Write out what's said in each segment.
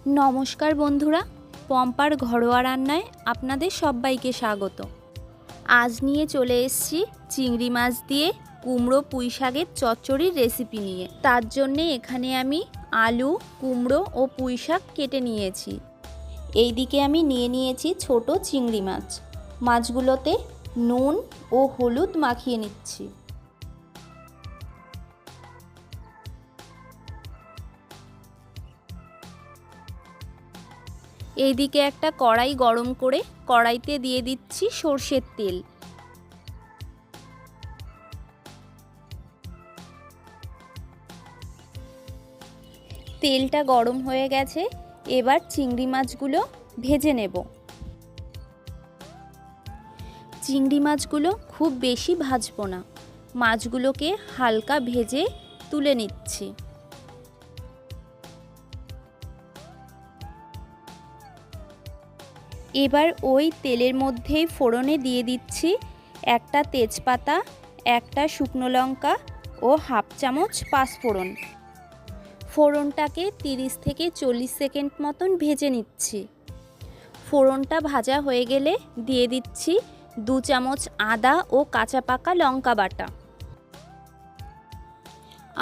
নমস্কার বন্ধুরা, পম্পার ঘরোয়া রান্নায় আপনাদের সবাইকে স্বাগত। আজ নিয়ে চলে এসেছি চিংড়ি মাছ দিয়ে কুমড়ো পুঁই শাকের চচ্চড়ির রেসিপি নিয়ে। তার জন্যে এখানে আমি আলু, কুমড়ো ও পুঁই শাক কেটে নিয়েছি। এইদিকে আমি নিয়ে নিয়েছি ছোট চিংড়ি মাছ। মাছগুলোতে নুন ও হলুদ মাখিয়ে নিচ্ছি। এইদিকে একটা কড়াই গরম করে কড়াইতে দিয়ে দিচ্ছি সর্ষের তেল। তেলটা গরম হয়ে গেছে, এবার চিংড়ি মাছগুলো ভেজে নেব। চিংড়ি মাছগুলো খুব বেশি ভাজবো না, মাছগুলোকে হালকা ভেজে তুলে নিচ্ছি। এবার ওই তেলের মধ্যেই ফোড়নে দিয়ে দিচ্ছি একটা তেজপাতা, একটা শুকনো লঙ্কা ও হাফ চামচ পাঁচফোড়ন। ফোড়নটাকে 30 থেকে 40 সেকেন্ড মতন ভেজে নিচ্ছি। ফোড়নটা ভাজা হয়ে গেলে দিয়ে দিচ্ছি 2 চামচ আদা ও কাঁচা পাকা লঙ্কা বাটা।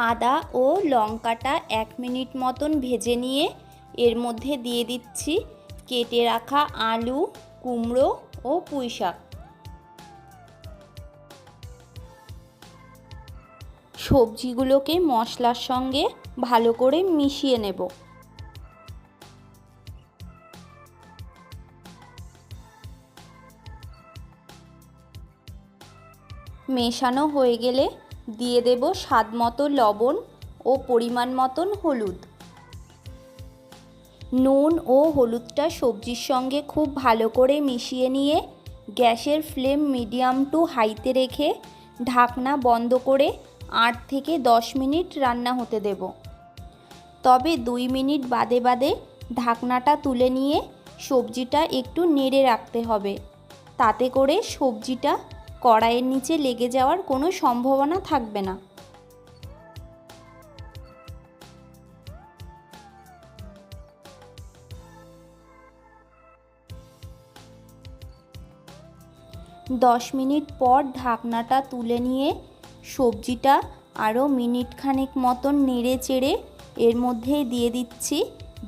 আদা ও লঙ্কাটা 1 মিনিট মতন ভেজে নিয়ে এর মধ্যে দিয়ে দিচ্ছি কেটে রাখা আলু, কুমড়ো ও পুঁই শাক। সবজিগুলোকে মশলার সঙ্গে ভালো করে মিশিয়ে নেব। মেশানো হয়ে গেলে দিয়ে দেব স্বাদ মতো লবণ ও পরিমাণ মতন হলুদ। নুন ও হলুদটা সবজির সঙ্গে খুব ভালো করে মিশিয়ে নিয়ে গ্যাসের ফ্লেম মিডিয়াম টু হাইতে রেখে ঢাকনা বন্ধ করে 8 থেকে 10 মিনিট রান্না হতে দেব। তবে 2 মিনিট বাদে বাদে ঢাকনাটা তুলে নিয়ে সবজিটা একটু নেড়ে রাখতে হবে, তাতে করে সবজিটা কড়াইয়ের নিচে লেগে যাওয়ার কোনো সম্ভাবনা থাকবে না। দশ মিনিট পর ঢাকনাটা তুলে নিয়ে সবজিটা আরও মিনিট খানেক মতন নেড়ে চেড়ে এর মধ্যে দিয়ে দিচ্ছি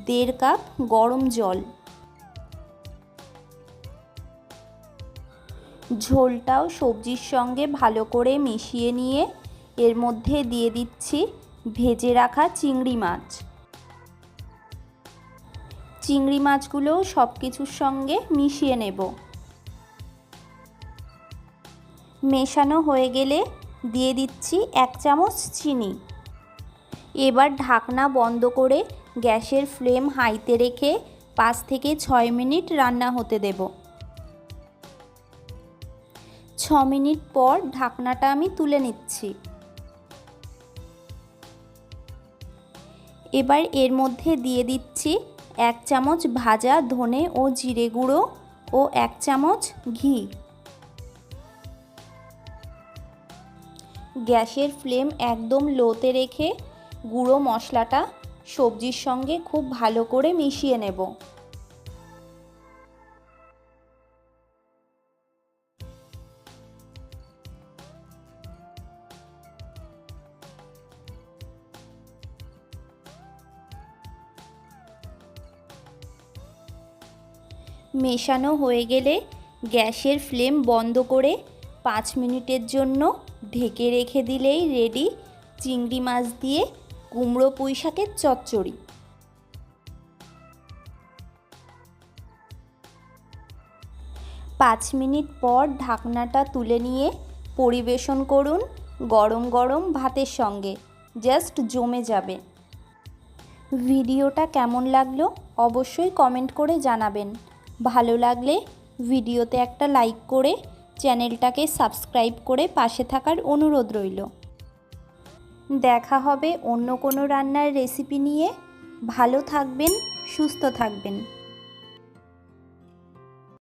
1.5 কাপ গরম জল। ঝোলটাও সবজির সঙ্গে ভালো করে মিশিয়ে নিয়ে এর মধ্যে দিয়ে দিচ্ছি ভেজে রাখা চিংড়ি মাছ। চিংড়ি মাছগুলোও সব কিছুর সঙ্গে মিশিয়ে নেব। মেশানো হয়ে গেলে দিয়ে দিচ্ছি 1 চামচ চিনি। এবার ঢাকনা বন্ধ করে গ্যাসের ফ্লেম হাইতে রেখে 5 থেকে 6 মিনিট রান্না হতে দেব। 6 মিনিট পর ঢাকনাটা আমি তুলে নিচ্ছি। এবার এর মধ্যে দিয়ে দিচ্ছি 1 চামচ ভাজা ধনে ও জিরে গুঁড়ো ও 1 চামচ ঘি। গ্যাসের ফ্লেম একদম লোতে রেখে গুঁড়ো মশলাটা সবজির সঙ্গে খুব ভালো করে মিশিয়ে নেব। মেশানো হয়ে গেলে গ্যাসের ফ্লেম বন্ধ করে 5 মিনিটের জন্য ঢেকে রেখে দিলেই রেডি চিংড়ি মাছ দিয়ে কুমড়ো পুঁই শাকের চচ্চড়ি। 5 মিনিট পর ঢাকনাটা তুলে নিয়ে পরিবেশন করুন গরম গরম ভাতের সঙ্গে, জাস্ট জমে যাবে। ভিডিওটা কেমন লাগলো অবশ্যই কমেন্ট করে জানাবেন। ভালো লাগলে ভিডিওতে একটা লাইক করে চ্যানেলটাকে সাবস্ক্রাইব করে পাশে থাকার অনুরোধ রইল। দেখা হবে অন্য কোনো রান্নার রেসিপি নিয়ে। ভালো থাকবেন, সুস্থ থাকবেন।